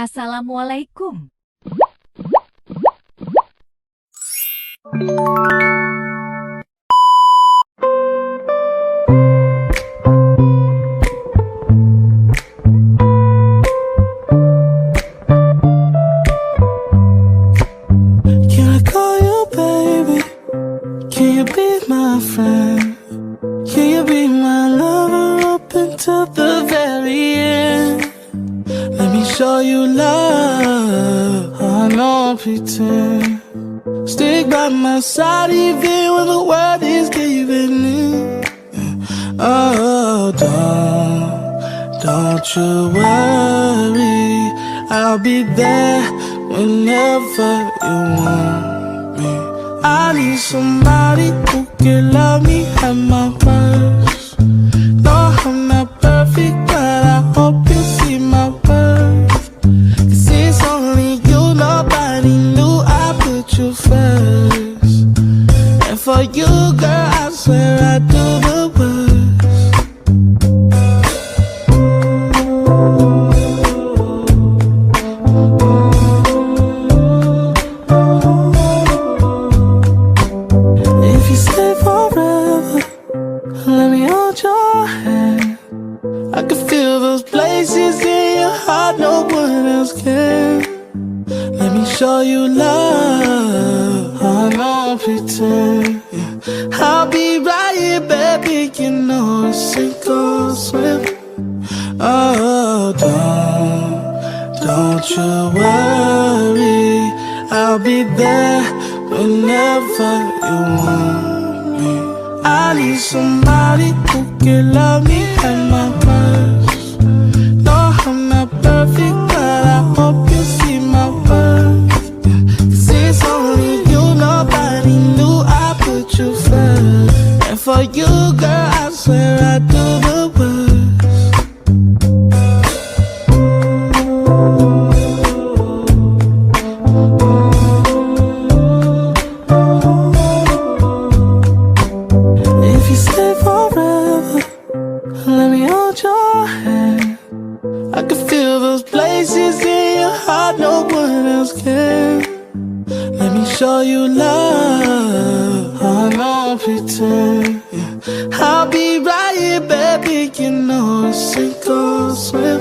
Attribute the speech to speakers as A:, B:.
A: Assalamualaikum.
B: Stick by my side even when the world is giving in. Oh, don't you worry, I'll be there whenever you want me. I need somebody who can love me at my worst. No, I'm not perfect, but I hope you see my worth. 'Cause it's only you, nobody knew I put you first. And for you, girl, I swear I do the worst. If you stay forever, let me hold your hand. I can feel those places in your heart no one else can. Let me show you love, I don't pretend. I'll be right here, baby, you know it's sink or swim. Oh, don't you worry, I'll be there whenever you want me. I need somebody who can love me at my worst. No, I'm not perfect, but I hope you see my worth. 'Cause it's only you, nobody knew I put you first. And for you, girl, I swear I do the worst. If you stay forever, let me hold your hand. I can feel those places in your heart no one else can. Let me show you love, I don't pretend. I'll be right here, baby, you know it's sink or swim.